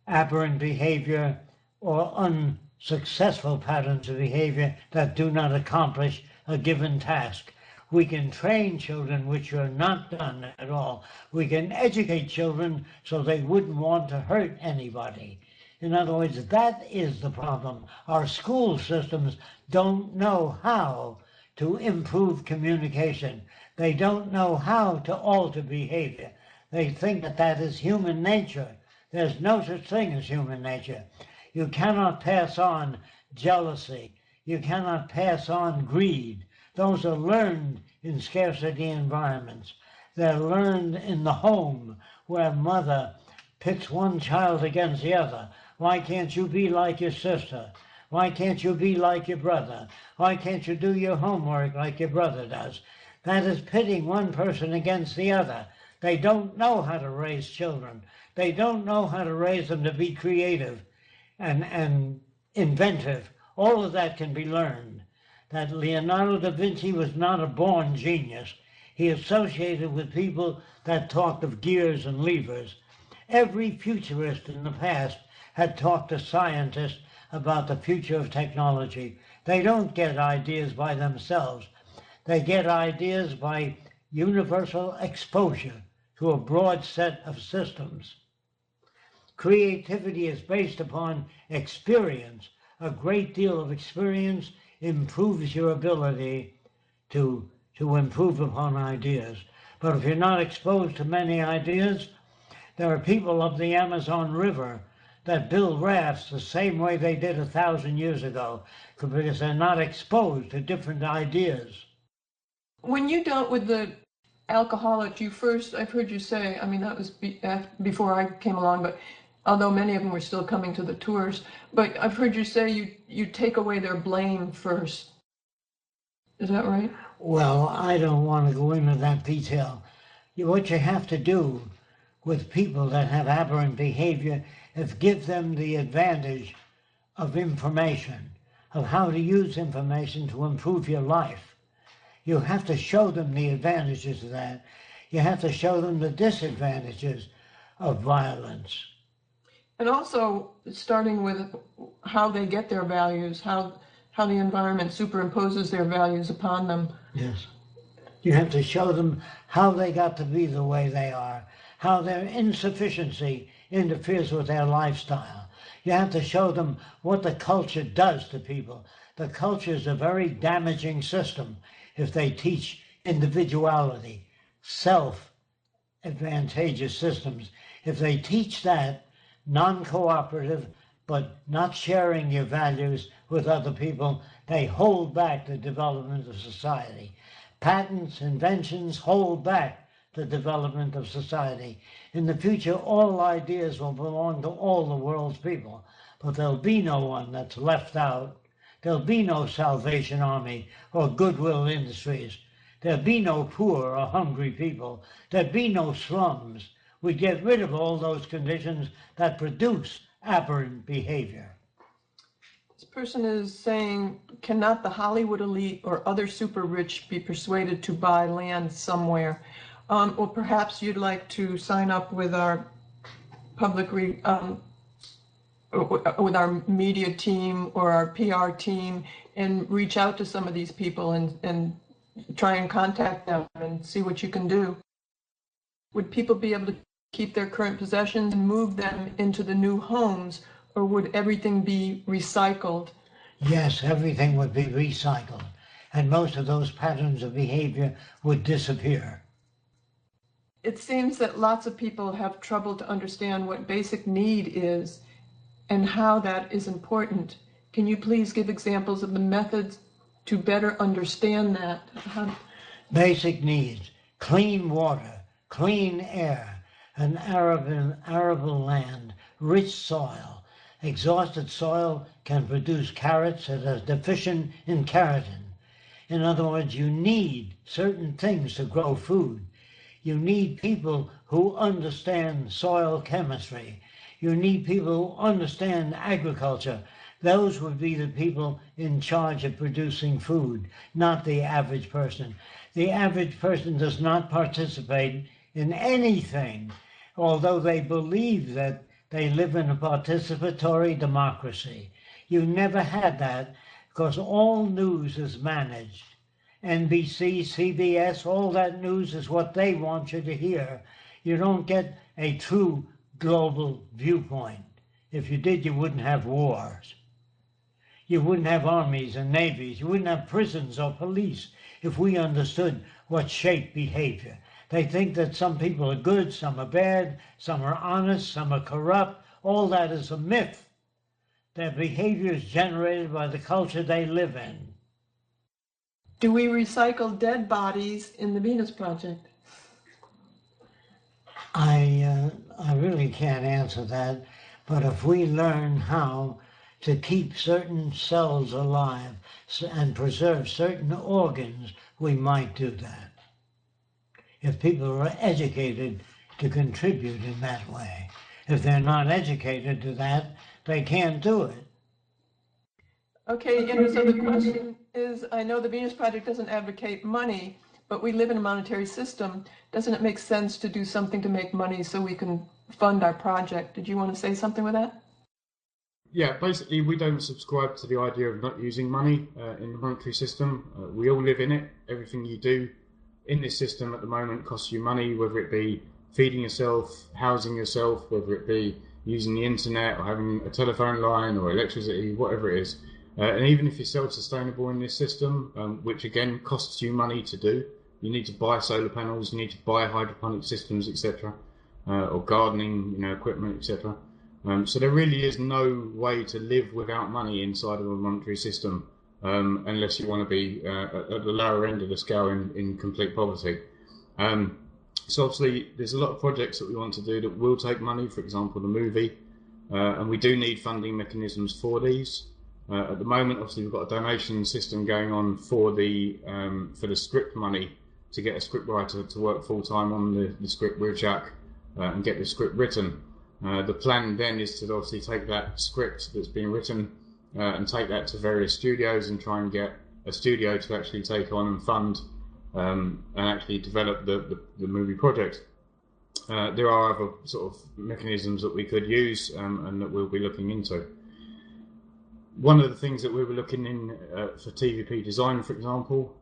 aberrant behavior, or unsuccessful patterns of behavior that do not accomplish a given task. We can train children which are not done at all. We can educate children so they wouldn't want to hurt anybody. In other words, that is the problem. Our school systems don't know how to improve communication. They don't know how to alter behavior. They think that that is human nature. There's no such thing as human nature. You cannot pass on jealousy. You cannot pass on greed. Those are learned in scarcity environments. They're learned in the home, where mother pits one child against the other. Why can't you be like your sister? Why can't you be like your brother? Why can't you do your homework like your brother does? That is pitting one person against the other. They don't know how to raise children. They don't know how to raise them to be creative and inventive. All of that can be learned. That Leonardo da Vinci was not a born genius. He associated with people that talked of gears and levers. Every futurist in the past had talked to scientists about the future of technology. They don't get ideas by themselves. They get ideas by universal exposure to a broad set of systems. Creativity is based upon experience. A great deal of experience improves your ability to improve upon ideas. But if you're not exposed to many ideas, there are people up the Amazon River that build rafts the same way they did 1,000 years ago, because they're not exposed to different ideas. When you dealt with the alcoholic, I've heard you say, I mean, that was before I came along, but although many of them were still coming to the tours, but I've heard you say you take away their blame first. Is that right? Well, I don't want to go into that detail. What you have to do with people that have aberrant behavior is give them the advantage of information, of how to use information to improve your life. You have to show them the advantages of that. You have to show them the disadvantages of violence. And also starting with how they get their values, how the environment superimposes their values upon them. Yes. You have to show them how they got to be the way they are, how their insufficiency interferes with their lifestyle. You have to show them what the culture does to people. The culture is a very damaging system if they teach individuality, self-advantageous systems. If they teach that, non-cooperative, but not sharing your values with other people, they hold back the development of society. Patents, inventions hold back the development of society. In the future, all ideas will belong to all the world's people, but there'll be no one that's left out. There'll be no Salvation Army or Goodwill Industries. There'll be no poor or hungry people. There'll be no slums. We get rid of all those conditions that produce aberrant behavior. This person is saying, cannot the Hollywood elite or other super rich be persuaded to buy land somewhere? Or perhaps you'd like to sign up with our with our media team or our PR team and reach out to some of these people and try and contact them and see what you can do. Would people be able to keep their current possessions and move them into the new homes, or would everything be recycled? Yes, everything would be recycled, and most of those patterns of behavior would disappear. It seems that lots of people have trouble to understand what basic need is and how that is important. Can you please give examples of the methods to better understand that? Basic needs: clean water, clean air, an arable land, rich soil. Exhausted soil can produce carrots that are deficient in keratin. In other words, you need certain things to grow food. You need people who understand soil chemistry. You need people who understand agriculture. Those would be the people in charge of producing food, not the average person. The average person does not participate in anything, although they believe that they live in a participatory democracy. You never had that because all news is managed. NBC, CBS, all that news is what they want you to hear. You don't get a true global viewpoint. If you did, you wouldn't have wars. You wouldn't have armies and navies. You wouldn't have prisons or police if we understood what shaped behavior. They think that some people are good, some are bad, some are honest, some are corrupt. All that is a myth. Their behavior is generated by the culture they live in. Do we recycle dead bodies in the Venus Project? I really can't answer that, but if we learn how to keep certain cells alive and preserve certain organs, we might do that. If people are educated to contribute in that way. If they're not educated to that, they can't do it. Okay, and so the question is, I know the Venus Project doesn't advocate money, but we live in a monetary system. Doesn't it make sense to do something to make money so we can fund our project? Did you want to say something with that? Yeah, basically we don't subscribe to the idea of not using money in the monetary system. We all live in it. Everything you do in this system at the moment costs you money, whether it be feeding yourself, housing yourself, whether it be using the internet or having a telephone line or electricity, whatever it is. And even if you're self-sustainable in this system, which again costs you money to do, you need to buy solar panels, you need to buy hydroponic systems, etc., or gardening, equipment, etc. So there really is no way to live without money inside of a monetary system, unless you want to be at the lower end of the scale in complete poverty. So obviously there's a lot of projects that we want to do that will take money, for example the movie, and we do need funding mechanisms for these. At the moment, obviously, we've got a donation system going on for the script money to get a script writer to work full time on the script with Jack and get the script written. The plan then is to obviously take that script that's been written and take that to various studios and try and get a studio to actually take on and fund and actually develop the movie project. There are other sort of mechanisms that we could use and that we'll be looking into. One of the things that we were looking in for TVP design, for example,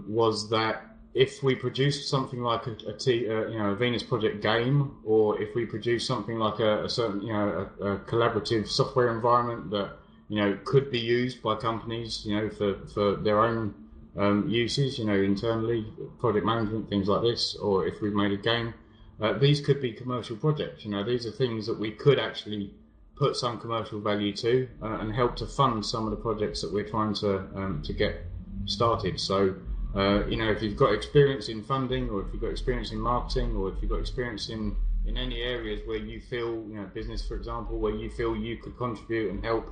was that if we produce something like a Venus Project game, or if we produce something like a certain, a collaborative software environment that, could be used by companies, for their own uses, internally, project management, things like this, or if we've made a game, these could be commercial projects. These are things that we could actually put some commercial value to, and help to fund some of the projects that we're trying to get started. So, if you've got experience in funding, or if you've got experience in marketing, or if you've got experience in any areas where you feel, business, for example, where you feel you could contribute and help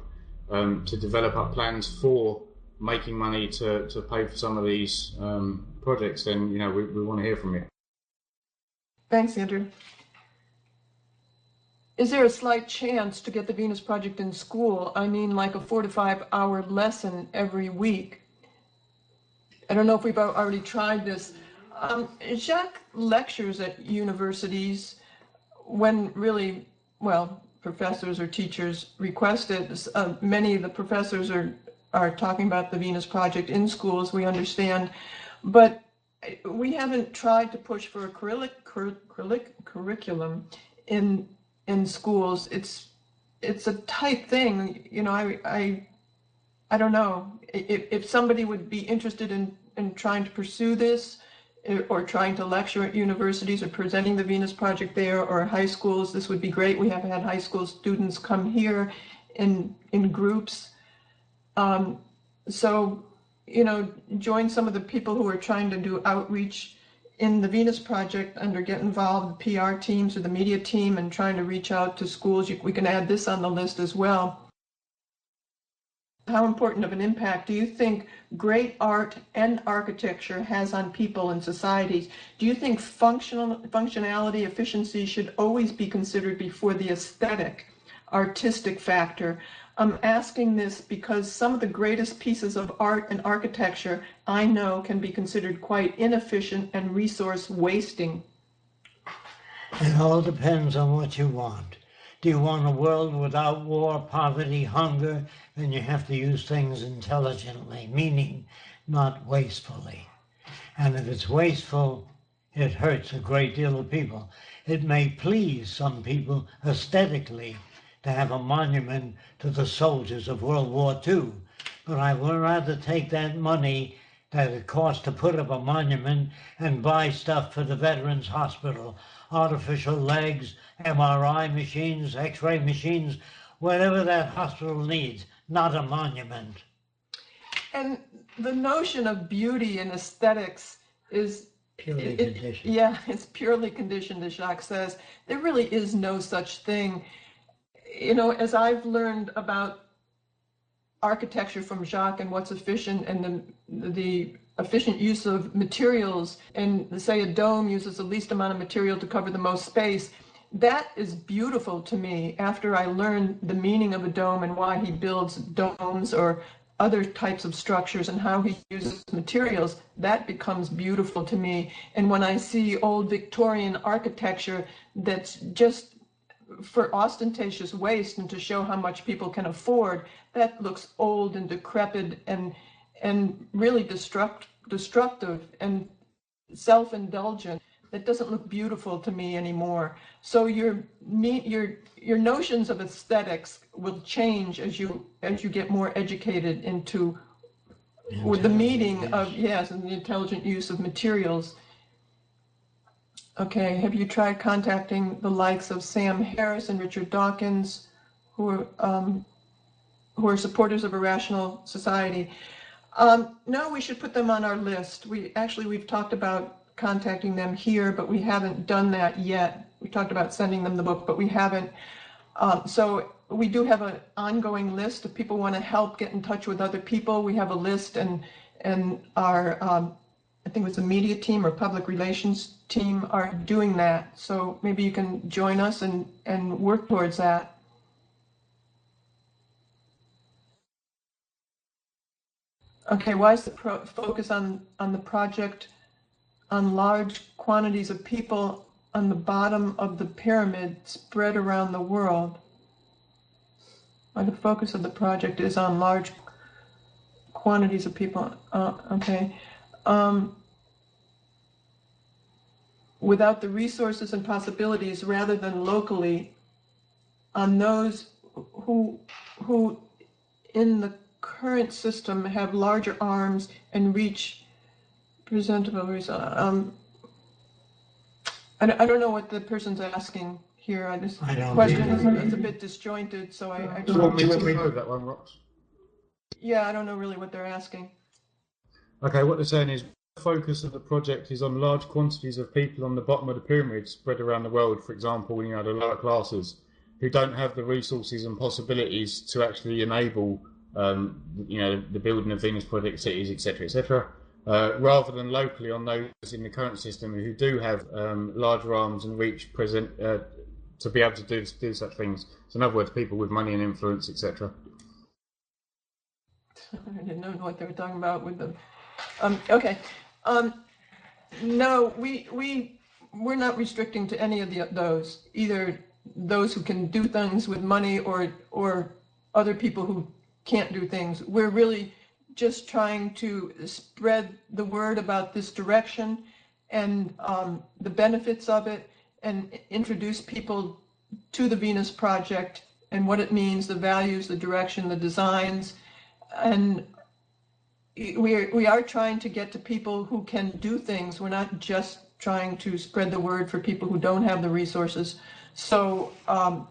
to develop up plans for making money to pay for some of these projects, then, we want to hear from you. Thanks, Andrew. Is there a slight chance to get the Venus Project in school? I mean, like a 4 to 5 hour lesson every week. I don't know if we've already tried this. Jacques lectures at universities when really, well, professors or teachers request it. Many of the professors are talking about the Venus Project in schools, we understand, but we haven't tried to push for a curriculum in schools. It's a tight thing, I don't know if somebody would be interested in trying to pursue this, or trying to lecture at universities, or presenting the Venus Project there, or high schools. This would be great. We have had high school students come here in groups. So, join some of the people who are trying to do outreach in the Venus Project and get involved, the PR teams or the media team, and trying to reach out to schools. We can add this on the list as well. How important of an impact do you think great art and architecture has on people and societies? Do you think functionality, efficiency should always be considered before the aesthetic, artistic factor? I'm asking this because some of the greatest pieces of art and architecture I know can be considered quite inefficient and resource wasting. It all depends on what you want. Do you want a world without war, poverty, hunger? Then you have to use things intelligently, meaning not wastefully. And if it's wasteful, it hurts a great deal of people. It may please some people aesthetically to have a monument to the soldiers of World War II, but I would rather take that money that it costs to put up a monument and buy stuff for the Veterans Hospital, artificial legs, MRI machines, X-ray machines, whatever that hospital needs, not a monument. And the notion of beauty and aesthetics is purely conditioned. Yeah, it's purely conditioned, as Jacques says. There really is no such thing. As I've learned about architecture from Jacques and what's efficient, and the efficient use of materials, and say a dome uses the least amount of material to cover the most space, that is beautiful to me. After I learned the meaning of a dome and why he builds domes or other types of structures and how he uses materials, that becomes beautiful to me. And when I see old Victorian architecture that's just for ostentatious waste and to show how much people can afford, that looks old and decrepit and really destructive and self-indulgent. That doesn't look beautiful to me anymore. So your notions of aesthetics will change as you get more educated into with the meaning of, yes, and the intelligent use of materials. Okay, have you tried contacting the likes of Sam Harris and Richard Dawkins, who are supporters of a rational society? No, we should put them on our list. We've talked about contacting them here, but we haven't done that yet. We talked about sending them the book, but we haven't. So we do have an ongoing list. If people want to help get in touch with other people, we have a list, and our I think it was the media team or public relations team are doing that. So maybe you can join us and work towards that. Okay, why is the focus on the project on large quantities of people on the bottom of the pyramid spread around the world? Why the focus of the project is on large quantities of people. Okay. without the resources and possibilities, rather than locally, on those who in the current system have larger arms and reach presentable results. I don't know what the person's asking here. don't Question either. is a bit disjointed, so I Do you want me don't. to read that one, Rox? Yeah, I don't know really what they're asking. Okay, what they're saying is the focus of the project is on large quantities of people on the bottom of the pyramid spread around the world, for example, the lower classes, who don't have the resources and possibilities to actually enable, the building of Venus Project cities, etc., etc., rather than locally on those in the current system who do have larger arms and reach present to be able to do such things. So in other words, people with money and influence, etc. I didn't know what they were talking about with the. Okay. No, we're not restricting to any of those, either those who can do things with money or other people who can't do things. We're really just trying to spread the word about this direction and the benefits of it, and introduce people to the Venus Project and what it means, the values, the direction, the designs. And we are trying to get to people who can do things. We're not just trying to spread the word for people who don't have the resources. So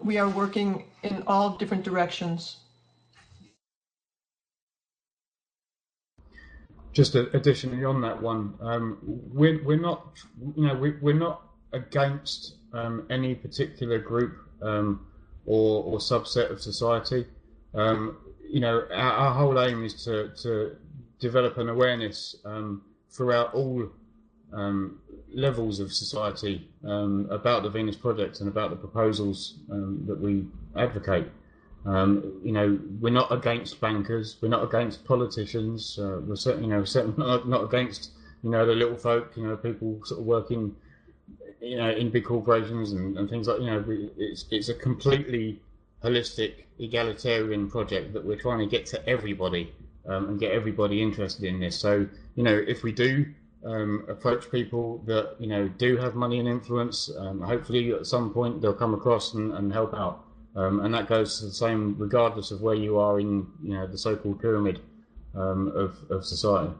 we are working in all different directions. Just additionally on that one, we're not, we're not against any particular group or subset of society. Our whole aim is to develop an awareness throughout all levels of society about the Venus Project and about the proposals that we advocate. We're not against bankers. We're not against politicians. We're certainly not against, the little folk. People sort of working, in big corporations and things like. It's a completely holistic, egalitarian project that we're trying to get to everybody and get everybody interested in this. So, if we do approach people that do have money and influence, hopefully at some point they'll come across and help out. And that goes to the same regardless of where you are in the so-called pyramid of society.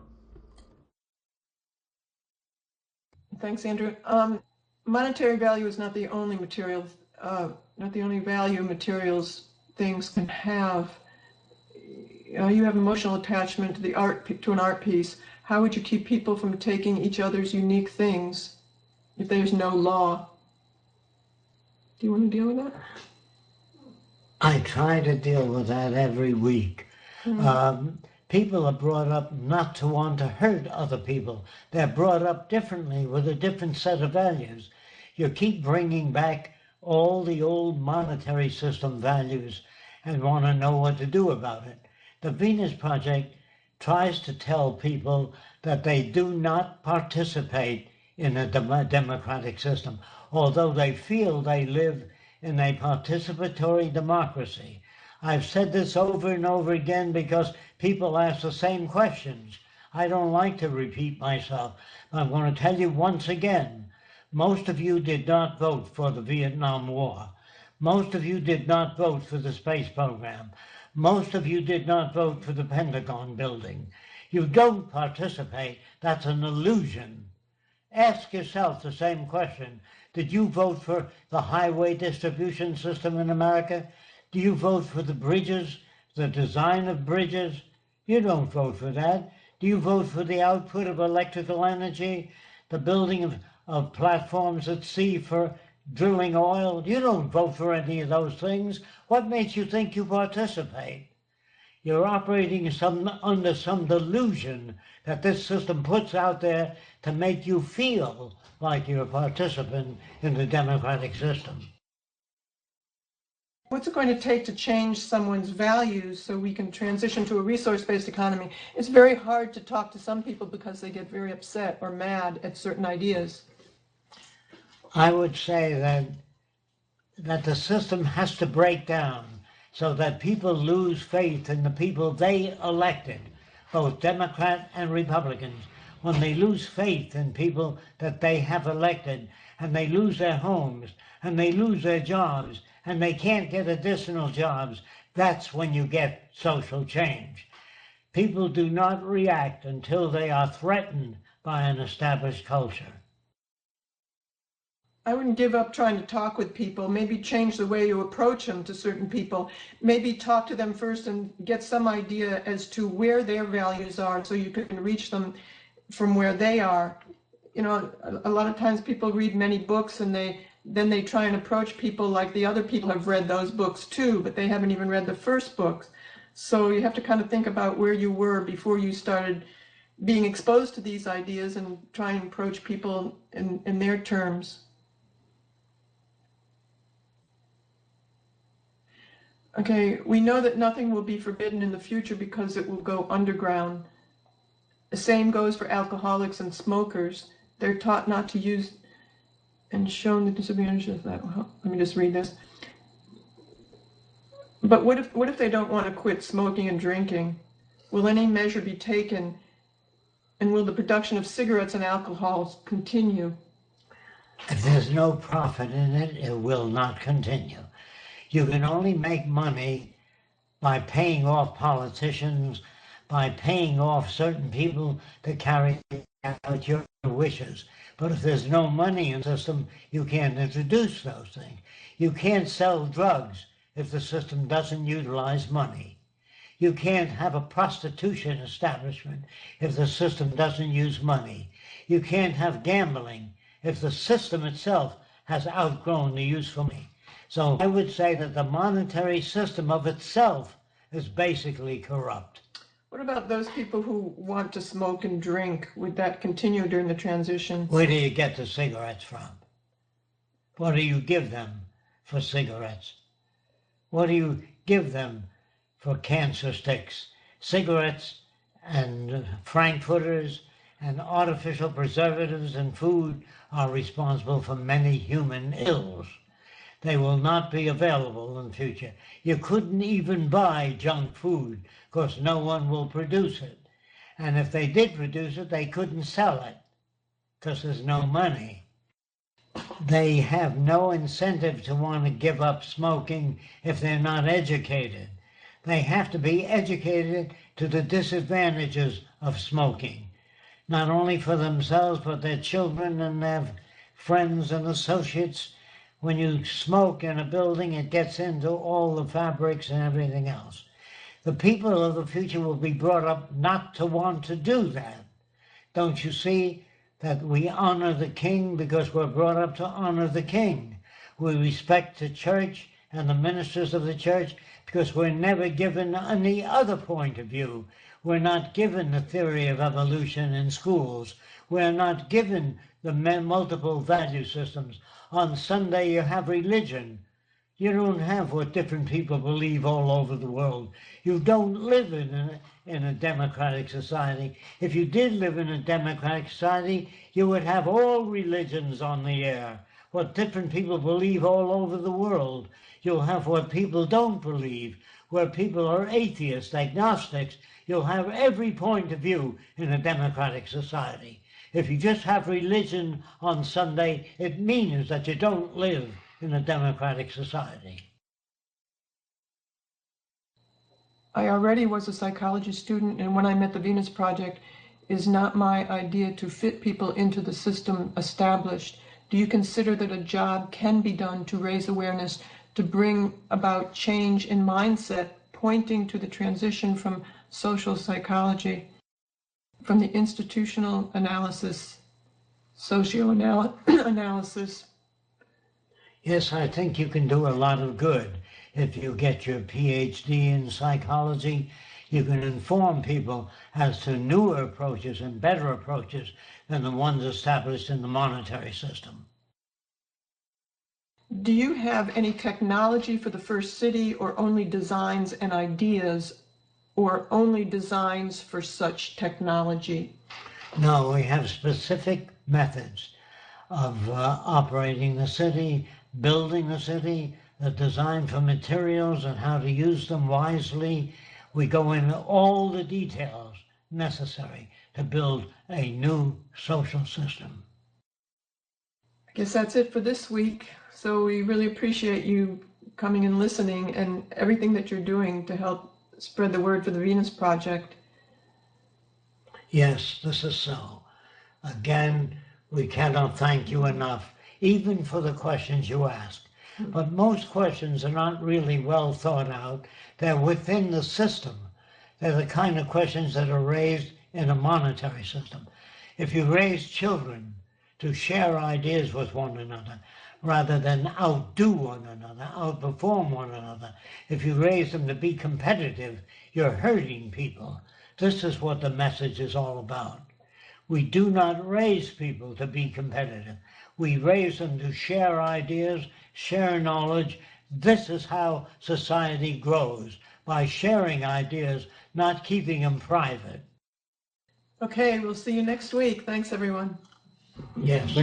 Thanks, Andrew. Monetary value is not the only value materials things can have. You have emotional attachment to an art piece. How would you keep people from taking each other's unique things if there's no law? Do you want to deal with that? I try to deal with that every week. People are brought up not to want to hurt other people. They're brought up differently with a different set of values. You keep bringing back all the old monetary system values and want to know what to do about it. The Venus Project tries to tell people that they do not participate in a democratic system, although they feel they live in a participatory democracy. I've said this over and over again because people ask the same questions. I don't like to repeat myself. I'm going to tell you once again, most of you did not vote for the Vietnam War. Most of you did not vote for the space program. Most of you did not vote for the Pentagon building. You don't participate. That's an illusion. Ask yourself the same question. Did you vote for the highway distribution system in America? Do you vote for the bridges, the design of bridges? You don't vote for that. Do you vote for the output of electrical energy, the building of platforms at sea for drilling oil? You don't vote for any of those things. What makes you think you participate? You're operating under some delusion that this system puts out there to make you feel like you're a participant in the democratic system. What's it going to take to change someone's values so we can transition to a resource-based economy? It's very hard to talk to some people because they get very upset or mad at certain ideas. I would say that the system has to break down so that people lose faith in the people they elected, both Democrat and Republicans. when they lose faith in people that they have elected, and they lose their homes, and they lose their jobs, and they can't get additional jobs, that's when you get social change. People do not react until they are threatened by an established culture. I wouldn't give up trying to talk with people, maybe change the way you approach them to certain people, maybe talk to them first and get some idea as to where their values are so you can reach them from where they are. You know, a lot of times people read many books and then they try and approach people like the other people have read those books too, but they haven't even read the first books. So you have to kind of think about where you were before you started being exposed to these ideas and try and approach people in their terms. Okay, we know that nothing will be forbidden in the future because it will go underground. The same goes for alcoholics and smokers. They're taught not to use and shown the disadvantages of that. Well, let me just read this. But what if they don't want to quit smoking and drinking? Will any measure be taken? And will the production of cigarettes and alcohols continue? If there's no profit in it, it will not continue. You can only make money by paying off politicians, by paying off certain people to carry out your wishes. But if there's no money in the system, you can't introduce those things. You can't sell drugs if the system doesn't utilize money. You can't have a prostitution establishment if the system doesn't use money. You can't have gambling if the system itself has outgrown the use of money. So I would say that the monetary system of itself is basically corrupt. What about those people who want to smoke and drink? Would that continue during the transition? Where do you get the cigarettes from? What do you give them for cigarettes? What do you give them for cancer sticks? Cigarettes and frankfurters and artificial preservatives in food are responsible for many human ills. They will not be available in the future. You couldn't even buy junk food because no one will produce it. And if they did produce it, they couldn't sell it because there's no money. They have no incentive to want to give up smoking if they're not educated. They have to be educated to the disadvantages of smoking, not only for themselves, but their children and their friends and associates. When you smoke in a building, it gets into all the fabrics and everything else. The people of the future will be brought up not to want to do that. Don't you see that we honor the king because we're brought up to honor the king? We respect the church and the ministers of the church because we're never given any other point of view. We're not given the theory of evolution in schools. We're not given the multiple value systems. On Sunday you have religion. You don't have what different people believe all over the world. You don't live in a democratic society. If you did live in a democratic society, you would have all religions on the air. What different people believe all over the world. You'll have what people don't believe, where people are atheists, agnostics. You'll have every point of view in a democratic society. If you just have religion on Sunday, it means that you don't live in a democratic society. I already was a psychology student, and when I met the Venus Project, it is not my idea to fit people into the system established. Do you consider that a job can be done to raise awareness, to bring about change in mindset, pointing to the transition from social psychology, from the institutional analysis, socio-analysis? Yes, I think you can do a lot of good. If you get your PhD in psychology, you can inform people as to newer approaches and better approaches than the ones established in the monetary system. Do you have any technology for the first city, or only designs and ideas, or only designs for such technology? No, we have specific methods of operating the city, building the city, the design for materials and how to use them wisely. We go into all the details necessary to build a new social system. I guess that's it for this week. So we really appreciate you coming and listening and everything that you're doing to help spread the word for the Venus Project. Yes, this is so. Again, we cannot thank you enough, even for the questions you ask. But most questions are not really well thought out. They're within the system. They're the kind of questions that are raised in a monetary system. If you raise children to share ideas with one another, rather than outdo one another, outperform one another, if you raise them to be competitive, you're hurting people. This is what the message is all about. We do not raise people to be competitive. We raise them to share ideas, share knowledge. This is how society grows, by sharing ideas, not keeping them private. Okay, we'll see you next week. Thanks, everyone. Yes.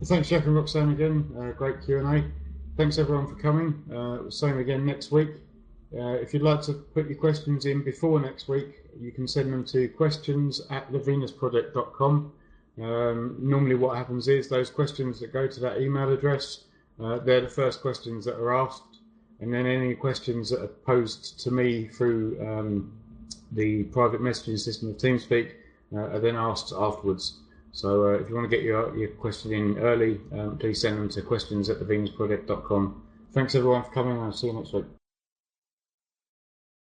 Thanks, Jack and Roxanne, again. Great Q&A. Thanks, everyone, for coming. Same again next week. If you'd like to put your questions in before next week, you can send them to questions@thevenusproject.com. Normally what happens is those questions that go to that email address, they're the first questions that are asked, and then any questions that are posed to me through the private messaging system of TeamSpeak are then asked afterwards. So if you want to get your question in early, please send them to questions@thevenusproject.com. Thanks everyone for coming, and I'll see you next week.